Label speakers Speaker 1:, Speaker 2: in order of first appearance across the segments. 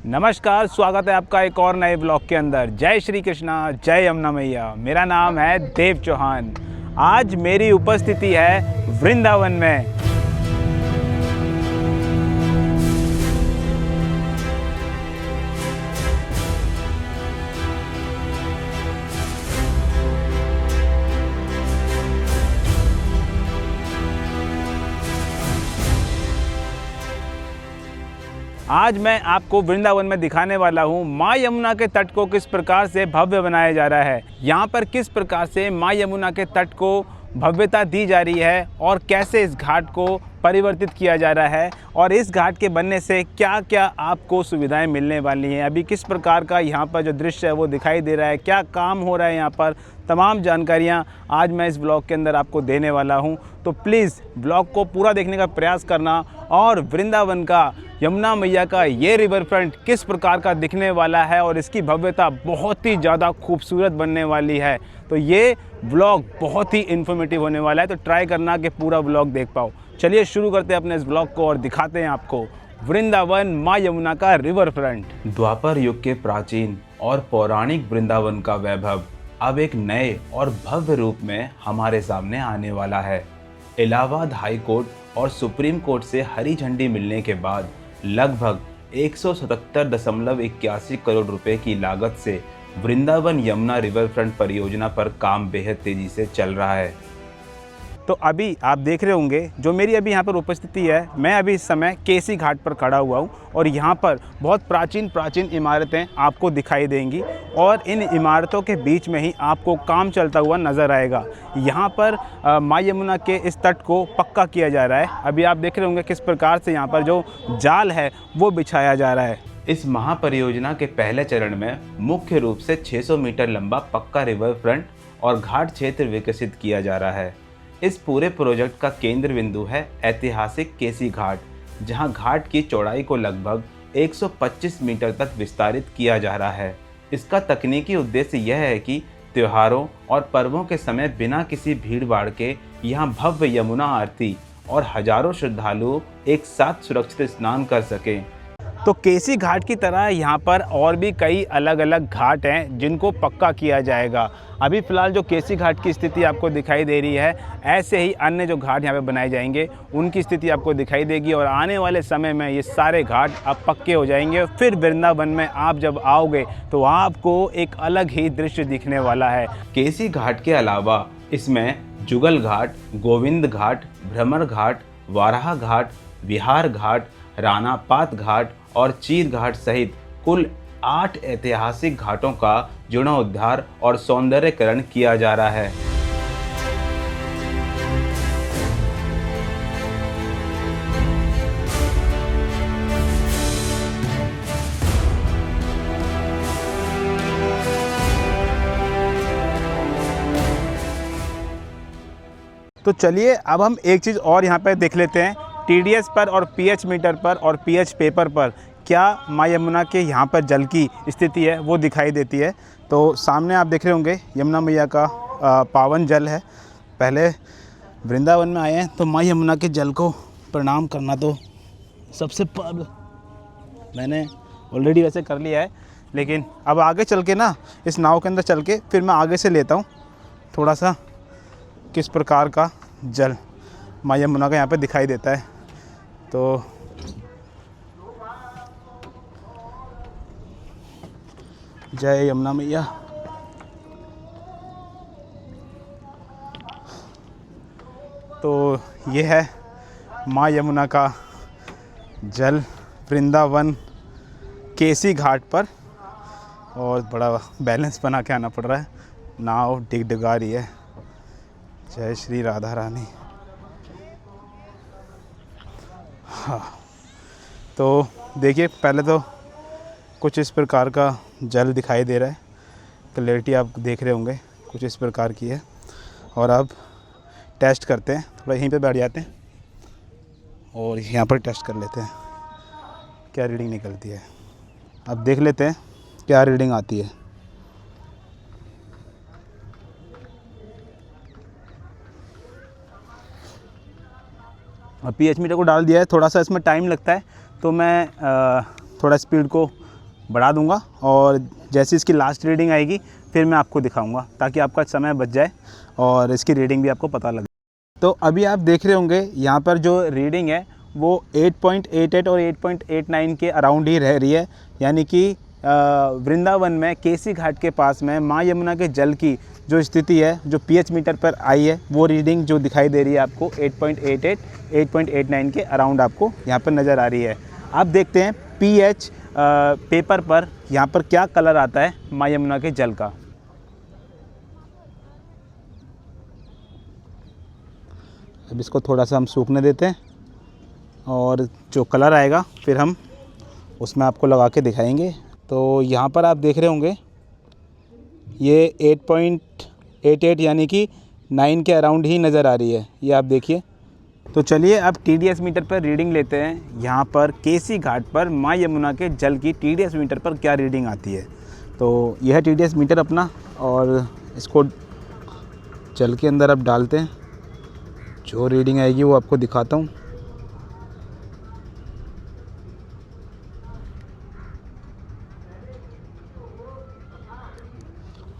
Speaker 1: नमस्कार, स्वागत है आपका एक और नए ब्लॉग के अंदर। जय श्री कृष्णा, जय यमुना मैया। मेरा नाम है देव चौहान। आज मेरी उपस्थिति है वृंदावन में। आज मैं आपको वृंदावन में दिखाने वाला हूँ माँ यमुना के तट को किस प्रकार से भव्य बनाया जा रहा है। यहाँ पर किस प्रकार से माँ यमुना के तट को भव्यता दी जा रही है और कैसे इस घाट को परिवर्तित किया जा रहा है और इस घाट के बनने से क्या क्या आपको सुविधाएं मिलने वाली हैं। अभी किस प्रकार का यहाँ पर जो दृश्य है वो दिखाई दे रहा है, क्या काम हो रहा है यहाँ पर, तमाम जानकारियाँ आज मैं इस ब्लॉग के अंदर आपको देने वाला हूँ। तो प्लीज़ ब्लॉग को पूरा देखने का प्रयास करना और वृंदावन का यमुना मैया का ये रिवर फ्रंट किस प्रकार का दिखने वाला है और इसकी भव्यता बहुत ही ज़्यादा खूबसूरत बनने वाली है। तो ये व्लॉग बहुत ही इन्फॉर्मेटिव होने वाला है, तो ट्राई करना कि पूरा व्लॉग देख पाओ। चलिए शुरू करते हैं अपने इस व्लॉग को और दिखाते हैं आपको वृंदावन माँ यमुना का रिवर फ्रंट। द्वापर युग के प्राचीन और पौराणिक वृंदावन का वैभव अब एक नए और भव्य रूप में हमारे सामने आने वाला है। इलाहाबाद हाई कोर्ट और सुप्रीम कोर्ट से हरी झंडी मिलने के बाद लगभग 177.81 करोड़ रुपए की लागत से वृंदावन यमुना रिवर फ्रंट परियोजना पर काम बेहद तेजी से चल रहा है। तो अभी आप देख रहे होंगे जो मेरी अभी यहाँ पर उपस्थिति है, मैं अभी इस समय केसी घाट पर खड़ा हुआ हूँ और यहाँ पर बहुत प्राचीन इमारतें आपको दिखाई देंगी और इन इमारतों के बीच में ही आपको काम चलता हुआ नज़र आएगा। यहाँ पर माँ यमुना के इस तट को पक्का किया जा रहा है। अभी आप देख रहे होंगे किस प्रकार से यहाँ पर जो जाल है वो बिछाया जा रहा है। इस महापरियोजना के पहले चरण में मुख्य रूप से 600 मीटर लंबा पक्का रिवर फ्रंट और घाट क्षेत्र विकसित किया जा रहा है। इस पूरे प्रोजेक्ट का केंद्र बिंदु है ऐतिहासिक केसी घाट, जहां घाट की चौड़ाई को लगभग 125 मीटर तक विस्तारित किया जा रहा है। इसका तकनीकी उद्देश्य यह है कि त्योहारों और पर्वों के समय बिना किसी भीड़-भाड़ के यहां भव्य यमुना आरती और हजारों श्रद्धालु एक साथ सुरक्षित स्नान कर सकें। तो केसी घाट की तरह यहाँ पर और भी कई अलग अलग घाट हैं जिनको पक्का किया जाएगा। अभी फ़िलहाल जो केसी घाट की स्थिति आपको दिखाई दे रही है, ऐसे ही अन्य जो घाट यहाँ पे बनाए जाएंगे उनकी स्थिति आपको दिखाई देगी और आने वाले समय में ये सारे घाट अब पक्के हो जाएंगे। फिर वृंदावन में आप जब आओगे तो आपको एक अलग ही दृश्य दिखने वाला है। केसी घाट के अलावा इसमें जुगल घाट, गोविंद घाट, भ्रमर घाट, वाराह घाट, विहार घाट, रानापात घाट और चीर घाट सहित कुल 8 ऐतिहासिक घाटों का जीर्णोद्धार और सौंदर्यीकरण किया जा रहा है। तो चलिए अब हम एक चीज़ और यहाँ पर देख लेते हैं। TDS पर और pH मीटर पर और pH पेपर पर क्या माँ यमुना के यहाँ पर जल की स्थिति है वो दिखाई देती है। तो सामने आप देख रहे होंगे यमुना मैया का पावन जल है। पहले वृंदावन में आए हैं तो माँ यमुना के जल को प्रणाम करना तो सबसे पहले मैंने ऑलरेडी वैसे कर लिया है, लेकिन अब आगे चल के ना इस नाव के अंदर चल के फिर मैं आगे से लेता हूँ थोड़ा सा किस प्रकार का जल माँ यमुना का यहाँ पे दिखाई देता है। तो जय यमुना मैया। तो ये है माँ यमुना का जल वृंदावन केसी घाट पर और बड़ा बैलेंस बना के आना पड़ रहा है। नाव डिगडगा रही है। जय श्री राधा रानी। हाँ, तो देखिए पहले तो कुछ इस प्रकार का जल दिखाई दे रहा है। क्लैरिटी आप देख रहे होंगे कुछ इस प्रकार की है। और अब टेस्ट करते हैं, थोड़ा यहीं पे बैठ जाते हैं और यहाँ पर टेस्ट कर लेते हैं क्या रीडिंग निकलती है। अब देख लेते हैं क्या रीडिंग आती है। और pH मीटर को डाल दिया है। थोड़ा सा इसमें टाइम लगता है तो मैं थोड़ा स्पीड को बढ़ा दूंगा और जैसे इसकी लास्ट रीडिंग आएगी फिर मैं आपको दिखाऊंगा, ताकि आपका समय बच जाए और इसकी रीडिंग भी आपको पता लगे। तो अभी आप देख रहे होंगे यहाँ पर जो रीडिंग है वो 8.88 और 8.89 के अराउंड ही रह रही है। यानी कि वृंदावन में केसी घाट के पास में माँ यमुना के जल की जो स्थिति है, जो पीएच मीटर पर आई है, वो रीडिंग जो दिखाई दे रही है आपको 8.88 8.89 के अराउंड आपको यहाँ पर नज़र आ रही है। आप देखते हैं पीएच पेपर पर यहाँ पर क्या कलर आता है माँ यमुना के जल का। अब इसको थोड़ा सा हम सूखने देते हैं और जो कलर आएगा फिर हम उसमें आपको लगा के दिखाएंगे। तो यहाँ पर आप देख रहे होंगे ये 8.88 यानी कि 9 के अराउंड ही नज़र आ रही है, ये आप देखिए। तो चलिए अब TDS मीटर पर रीडिंग लेते हैं। यहाँ पर केसी घाट पर माँ यमुना के जल की TDS मीटर पर क्या रीडिंग आती है। तो यह TDS मीटर अपना, और इसको जल के अंदर अब डालते हैं। जो रीडिंग आएगी वो आपको दिखाता हूँ।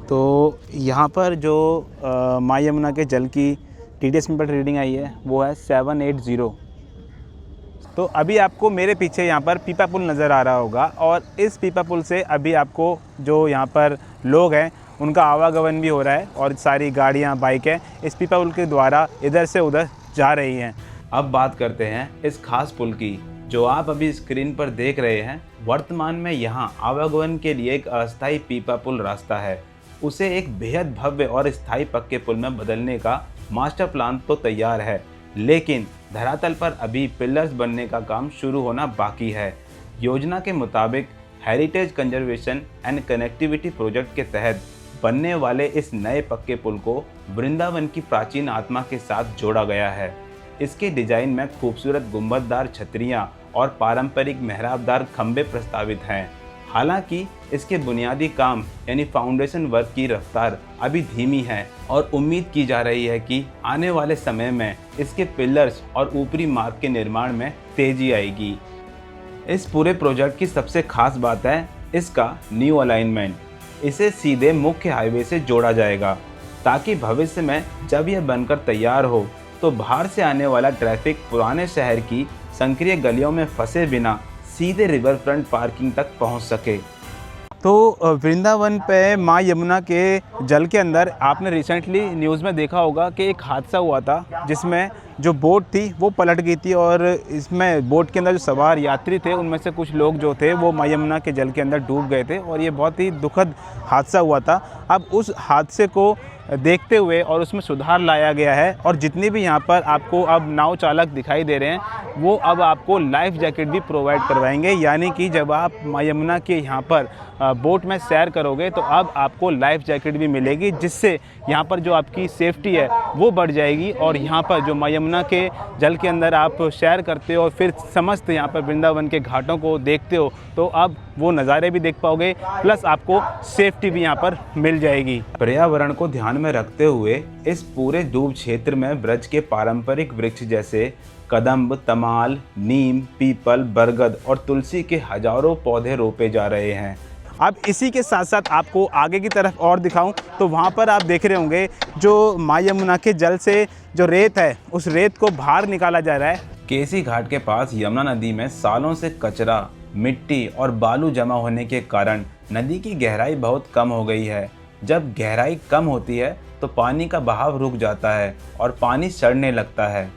Speaker 1: तो यहाँ पर जो माँ यमुना के जल की TDS मीटर रीडिंग आई है वो है 780। तो अभी आपको मेरे पीछे यहाँ पर पीपा पुल नज़र आ रहा होगा, और इस पीपा पुल से अभी आपको जो यहाँ पर लोग हैं उनका आवागमन भी हो रहा है, और सारी गाड़ियाँ बाइकें इस पीपा पुल के द्वारा इधर से उधर जा रही हैं। अब बात करते हैं इस खास पुल की जो आप अभी स्क्रीन पर देख रहे हैं। वर्तमान में यहाँ आवागमन के लिए एक अस्थायी पीपा पुल रास्ता है, उसे एक बेहद भव्य और स्थायी पक्के पुल में बदलने का मास्टर प्लान तो तैयार है, लेकिन धरातल पर अभी पिलर्स बनने का काम शुरू होना बाकी है। योजना के मुताबिक heritage conservation and connectivity project के तहत बनने वाले इस नए पक्के पुल को वृंदावन की प्राचीन आत्मा के साथ जोड़ा गया है। इसके डिजाइन में खूबसूरत गुंबददार छतरियां और पारंपरिक मेहराबदार खंभे प्रस्तावित हैं। हालांकि इसके बुनियादी काम यानी फाउंडेशन वर्क की रफ्तार अभी धीमी है, और उम्मीद की जा रही है कि आने वाले समय में इसके पिलर्स और ऊपरी मार्ग के निर्माण में तेजी आएगी। इस पूरे प्रोजेक्ट की सबसे खास बात है इसका न्यू अलाइनमेंट। इसे सीधे मुख्य हाईवे से जोड़ा जाएगा, ताकि भविष्य में जब यह बनकर तैयार हो तो बाहर से आने वाला ट्रैफिक पुराने शहर की संकीर्ण गलियों में फंसे बिना सीधे रिवर फ्रंट पार्किंग तक पहुंच सके। तो वृंदावन पे माँ यमुना के जल के अंदर आपने रिसेंटली न्यूज़ में देखा होगा कि एक हादसा हुआ था, जिसमें जो बोट थी वो पलट गई थी, और इसमें बोट के अंदर जो सवार यात्री थे उनमें से कुछ लोग जो थे वो माँ यमुना के जल के अंदर डूब गए थे, और ये बहुत ही दुखद हादसा हुआ था। अब उस हादसे को देखते हुए और उसमें सुधार लाया गया है, और जितने भी यहाँ पर आपको अब नाव चालक दिखाई दे रहे हैं वो अब आपको लाइफ जैकेट भी प्रोवाइड करवाएंगे। यानी कि जब आप माँ यमुना के यहाँ पर बोट में सैर करोगे तो अब आपको लाइफ जैकेट भी मिलेगी, जिससे यहाँ पर जो आपकी सेफ्टी है वो बढ़ जाएगी। और यहाँ पर जो माँ यमुना के जल के अंदर आप सैर करते हो और फिर समस्त यहाँ पर वृंदावन के घाटों को देखते हो, तो अब वो नज़ारे भी देख पाओगे, प्लस आपको सेफ्टी भी यहाँ पर मिल जाएगी। पर्यावरण को ध्यान में रखते हुए इस पूरे दूब क्षेत्र में ब्रज के पारंपरिक वृक्ष जैसे कदम्ब, तमाल, नीम, पीपल, बरगद और तुलसी के हजारों पौधे रोपे जा रहे हैं। अब इसी के साथ साथ आपको आगे की तरफ और दिखाऊं तो वहाँ पर आप देख रहे होंगे जो माँ यमुना के जल से जो रेत है उस रेत को बाहर निकाला जा रहा है। केसी घाट के पास यमुना नदी में सालों से कचरा, मिट्टी और बालू जमा होने के कारण नदी की गहराई बहुत कम हो गई है। जब गहराई कम होती है तो पानी का बहाव रुक जाता है और पानी सड़ने लगता है।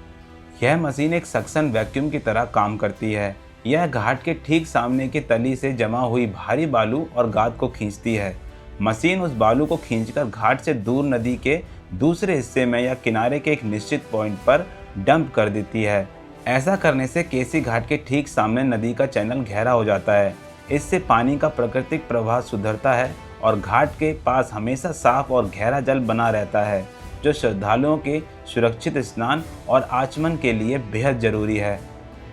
Speaker 1: यह मशीन एक सक्शन वैक्यूम की तरह काम करती है। यह घाट के ठीक सामने की तली से जमा हुई भारी बालू और गाद को खींचती है। मशीन उस बालू को खींचकर घाट से दूर नदी के दूसरे हिस्से में या किनारे के एक निश्चित पॉइंट पर डंप कर देती है। ऐसा करने से केसी घाट के ठीक सामने नदी का चैनल गहरा हो जाता है। इससे पानी का प्राकृतिक प्रवाह सुधरता है और घाट के पास हमेशा साफ और गहरा जल बना रहता है, जो श्रद्धालुओं के सुरक्षित स्नान और आचमन के लिए बेहद जरूरी है।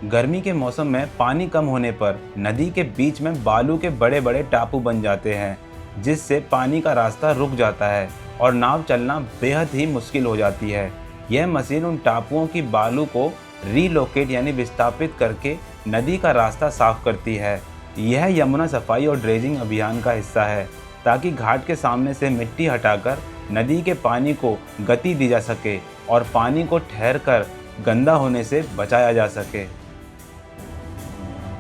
Speaker 1: गर्मी के मौसम में पानी कम होने पर नदी के बीच में बालू के बड़े बड़े टापू बन जाते हैं, जिससे पानी का रास्ता रुक जाता है और नाव चलना बेहद ही मुश्किल हो जाती है। यह मशीन उन टापुओं की बालू को रीलोकेट यानी विस्थापित करके नदी का रास्ता साफ करती है। यह यमुना सफाई और ड्रेजिंग अभियान का हिस्सा है ताकि घाट के सामने से मिट्टी हटाकर नदी के पानी को गति दी जा सके और पानी को ठहरकर गंदा होने से बचाया जा सके।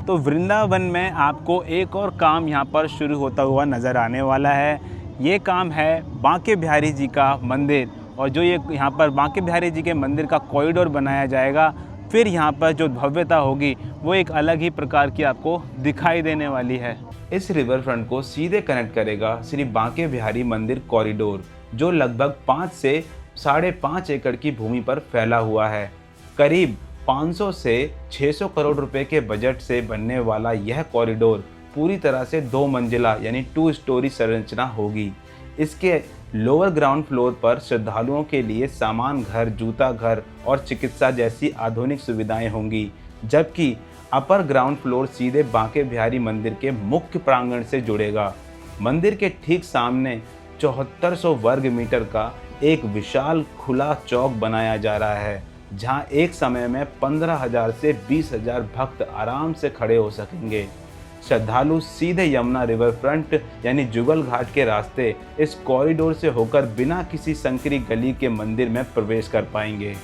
Speaker 1: तो वृंदावन में आपको एक और काम यहाँ पर शुरू होता हुआ नज़र आने वाला है। ये काम है बांके बिहारी जी का मंदिर, और जो ये यहाँ पर बांके बिहारी जी के मंदिर का कॉरिडोर बनाया जाएगा, फिर यहाँ पर जो भव्यता होगी वो एक अलग ही प्रकार की आपको दिखाई देने वाली है। इस रिवर फ्रंट को सीधे कनेक्ट करेगा श्री बांके बिहारी मंदिर कॉरिडोर, जो लगभग 5 से 5.5 एकड़ की भूमि पर फैला हुआ है। करीब 500 से 600 करोड़ रुपए के बजट से बनने वाला यह कॉरिडोर पूरी तरह से 2 मंजिला यानी 2 स्टोरी संरचना होगी। इसके लोअर ग्राउंड फ्लोर पर श्रद्धालुओं के लिए सामान घर, जूता घर और चिकित्सा जैसी आधुनिक सुविधाएं होंगी, जबकि अपर ग्राउंड फ्लोर सीधे बांके बिहारी मंदिर के मुख्य प्रांगण से जुड़ेगा। मंदिर के ठीक सामने 7400 वर्ग मीटर का एक विशाल खुला चौक बनाया जा रहा है, जहां एक समय में 15,000 से 20,000 भक्त आराम से खड़े हो सकेंगे। श्रद्धालु सीधे यमुना रिवर फ्रंट यानी जुगल घाट के रास्ते इस कॉरिडोर से होकर बिना किसी संकरी गली के मंदिर में प्रवेश कर पाएंगे।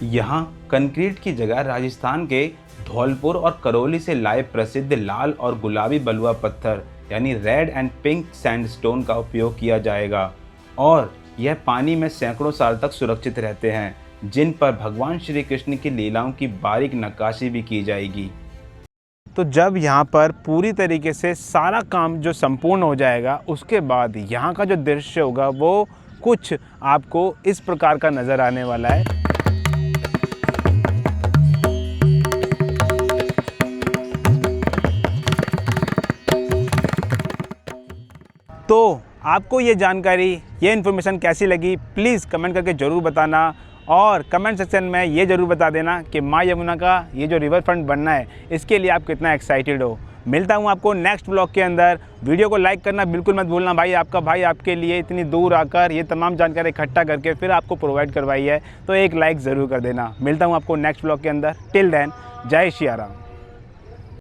Speaker 1: यहाँ कंक्रीट की जगह राजस्थान के धौलपुर और करौली से लाए प्रसिद्ध लाल और गुलाबी बलुआ पत्थर यानी रेड एंड पिंक सैंडस्टोन का उपयोग किया जाएगा, और यह पानी में सैकड़ों साल तक सुरक्षित रहते हैं, जिन पर भगवान श्री कृष्ण की लीलाओं की बारीक नक्काशी भी की जाएगी। तो जब यहाँ पर पूरी तरीके से सारा काम जो संपूर्ण हो जाएगा, उसके बाद यहाँ का जो दृश्य होगा वो कुछ आपको इस प्रकार का नज़र आने वाला है। तो आपको ये जानकारी, ये इन्फॉर्मेशन कैसी लगी, प्लीज़ कमेंट करके ज़रूर बताना, और कमेंट सेक्शन में ये ज़रूर बता देना कि माँ यमुना का ये जो रिवर फ्रंट बनना है, इसके लिए आप कितना एक्साइटेड हो। मिलता हूँ आपको नेक्स्ट ब्लॉग के अंदर। वीडियो को लाइक करना बिल्कुल मत भूलना भाई, आपका भाई आपके लिए इतनी दूर आकर ये तमाम जानकारी इकट्ठा करके फिर आपको प्रोवाइड करवाई है, तो एक लाइक ज़रूर कर देना। मिलता हूँ आपको नेक्स्ट ब्लॉग के अंदर। टिल देन, जय श्री राम।